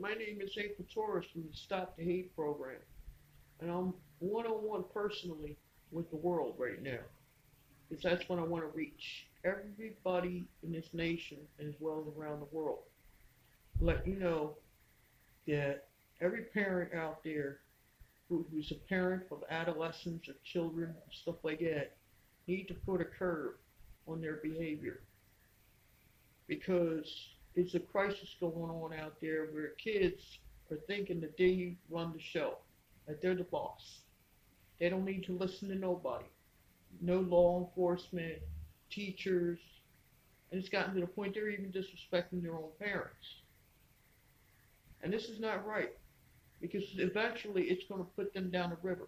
My name is April Torres from the Stop the Hate program, and I'm one-on-one personally with the world right now, because that's what I want to reach everybody in this nation as well as around the world. Let you know that every parent out there who's a parent of adolescents or children and stuff like that need to put a curb on their behavior because it's a crisis going on out there where kids are thinking that they run the show, that they're the boss. They don't need to listen to nobody. No law enforcement, teachers, and it's gotten to the point they're even disrespecting their own parents. And this is not right because eventually it's going to put them down a river,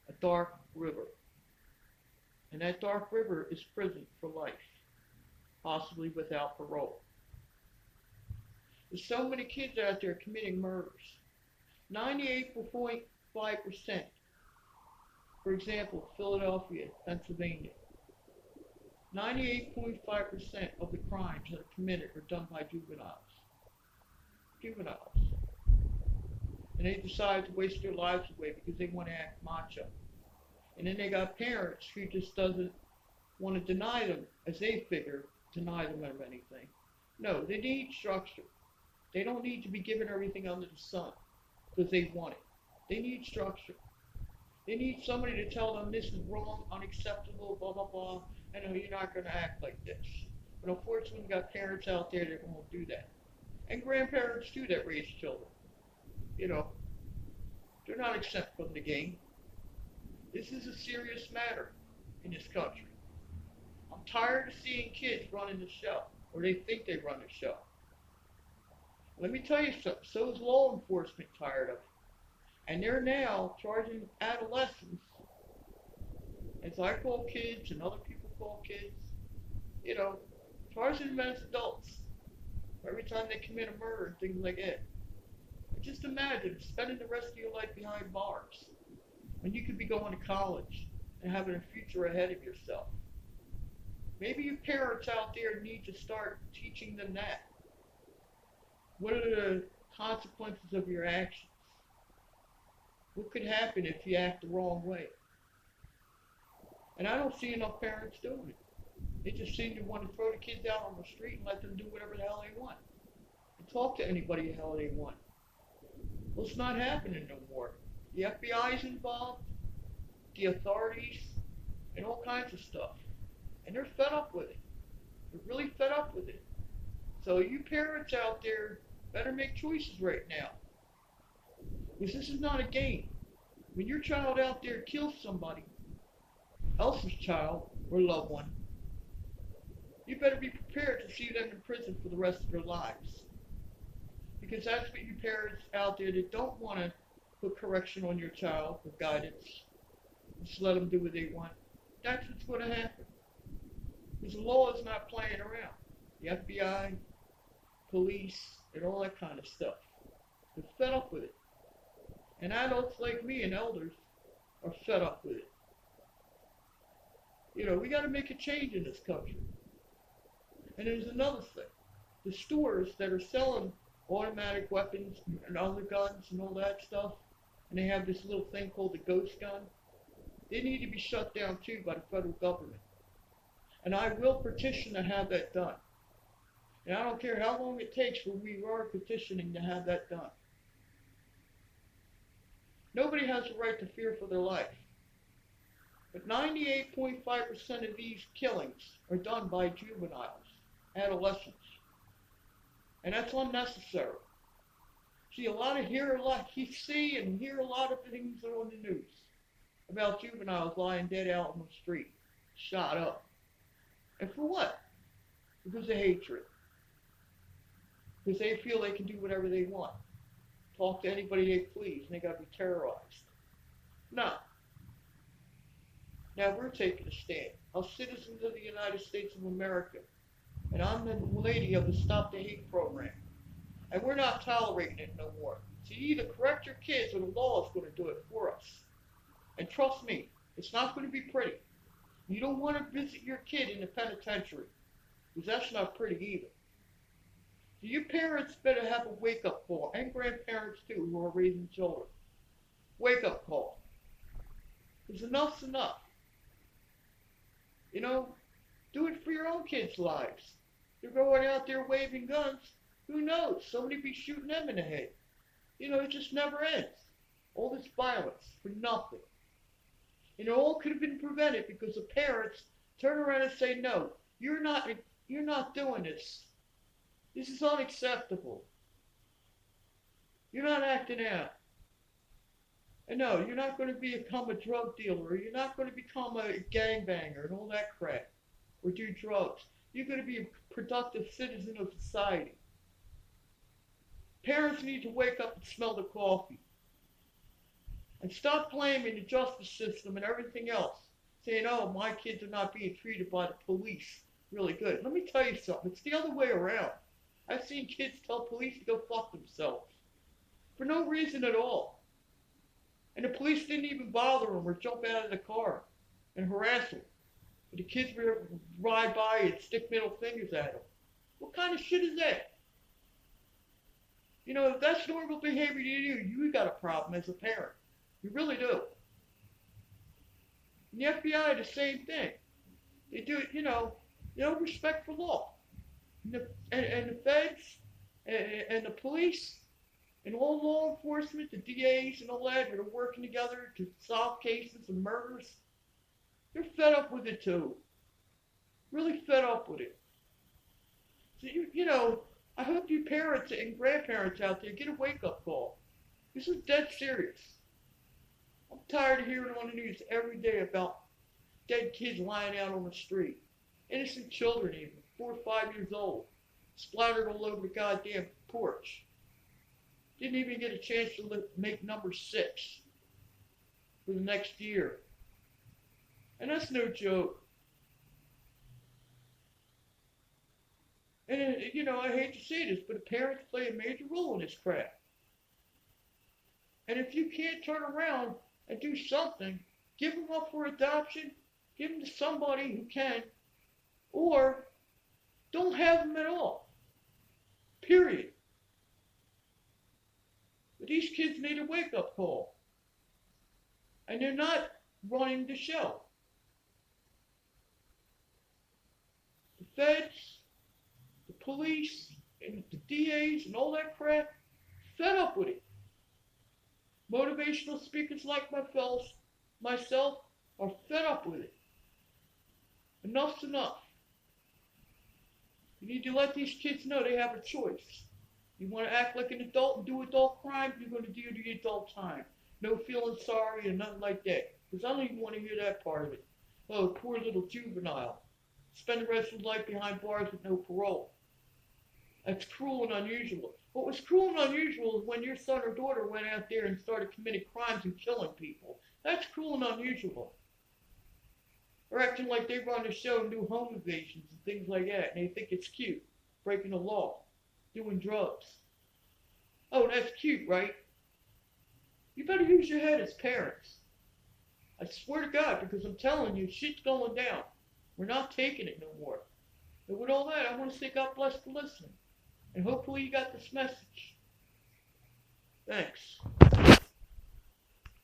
a dark river. And that dark river is prison for life, possibly without parole. There's so many kids out there committing murders. 98.5%, for example, Philadelphia, Pennsylvania. 98.5% of the crimes that are committed are done by juveniles. Juveniles. And they decide to waste their lives away because they want to act macho. And then they got parents who just doesn't want to deny them, as they figure, deny them of anything. No, they need structure. They don't need to be given everything under the sun because they want it. They need structure. They need somebody to tell them this is wrong, unacceptable, blah, blah, blah, and no, you're not going to act like this. But unfortunately, we've got parents out there that won't do that. And grandparents too that raise children. You know, they're not exempt from the game. This is a serious matter in this country. I'm tired of seeing kids running the show, or they think they run the show. Let me tell you something, so is law enforcement tired of it. And they're now charging adolescents, as I call kids and other people call kids, you know, charging them as adults every time they commit a murder and things like that. Just imagine spending the rest of your life behind bars when you could be going to college and having a future ahead of yourself. Maybe your parents out there need to start teaching them that. What are the consequences of your actions? What could happen if you act the wrong way? And I don't see enough parents doing it. They just seem to want to throw the kids out on the street and let them do whatever the hell they want. And talk to anybody the hell they want. Well, it's not happening no more. The FBI is involved, the authorities, and all kinds of stuff. And they're fed up with it. They're really fed up with it. So you parents out there better make choices right now. Because this is not a game. When your child out there kills somebody else's child or loved one, you better be prepared to see them in prison for the rest of their lives. Because that's what you parents out there that don't want to put correction on your child or guidance, just let them do what they want. That's what's going to happen. Because the law is not playing around. The FBI, police, and all that kind of stuff. They're fed up with it. And adults like me and elders are fed up with it. You know, we got to make a change in this country. And there's another thing. The stores that are selling automatic weapons and other guns and all that stuff, and they have this little thing called the ghost gun, they need to be shut down too by the federal government. And I will petition to have that done. And I don't care how long it takes, for we are petitioning to have that done. Nobody has the right to fear for their life. But 98.5% of these killings are done by juveniles, adolescents. And that's unnecessary. See, you see and hear a lot of things on the news about juveniles lying dead out on the street, shot up. And for what? Because of hatred. Because they feel they can do whatever they want. Talk to anybody they please, and they got to be terrorized. No. Now we're taking a stand. Us citizens of the United States of America. And I'm the lady of the Stop the Hate program. And we're not tolerating it no more. So you either correct your kids or the law is going to do it for us. And trust me, it's not going to be pretty. You don't want to visit your kid in the penitentiary, because that's not pretty either. So you parents better have a wake-up call, and grandparents too, who are raising children. Wake-up call. Because enough's enough. You know, do it for your own kids' lives. They're going out there waving guns. Who knows? Somebody be shooting them in the head. You know, it just never ends. All this violence for nothing. And it all could have been prevented because the parents turn around and say, no, you're not doing this. This is unacceptable. You're not acting out. And no, you're not going to become a drug dealer. You're not going to become a gangbanger and all that crap. Or do drugs. You're going to be a productive citizen of society. Parents need to wake up and smell the coffee. And stop blaming the justice system and everything else. Saying, oh, my kids are not being treated by the police really good. Let me tell you something. It's the other way around. I've seen kids tell police to go fuck themselves. For no reason at all. And the police didn't even bother them or jump out of the car and harass them. But the kids would ride by and stick middle fingers at them. What kind of shit is that? You know, if that's normal behavior to you got a problem as a parent. You really do. And the FBI, the same thing. They do it, you know, respect for law. And the feds and the police and all law enforcement, the DAs and all that are working together to solve cases of murders. They're fed up with it too. Really fed up with it. So you know, I hope you parents and grandparents out there get a wake-up call. This is dead serious. I'm tired of hearing on the news every day about dead kids lying out on the street. Innocent children even, 4 or 5 years old, splattered all over the goddamn porch. Didn't even get a chance to make number 6 for the next year. And that's no joke. And, you know, I hate to say this, but the parents play a major role in this crap. And if you can't turn around and do something, give them up for adoption, give them to somebody who can, or don't have them at all. Period. But these kids need a wake-up call. And they're not running the show. The feds, the police, and the DAs and all that crap, fed up with it. Motivational speakers like myself are fed up with it. Enough's enough. You need to let these kids know they have a choice. You want to act like an adult and do adult crime, you're going to do the adult time. No feeling sorry and nothing like that. Because I don't even want to hear that part of it. Oh, poor little juvenile. Spend the rest of his life behind bars with no parole. That's cruel and unusual. What was cruel and unusual is when your son or daughter went out there and started committing crimes and killing people. That's cruel and unusual. Or acting like they run the show and do home invasions and things like that, and they think it's cute, breaking the law, doing drugs. Oh, that's cute, right? You better use your head as parents. I swear to God, because I'm telling you, shit's going down. We're not taking it no more. And with all that, I want to say God bless for listening. And hopefully you got this message. Thanks.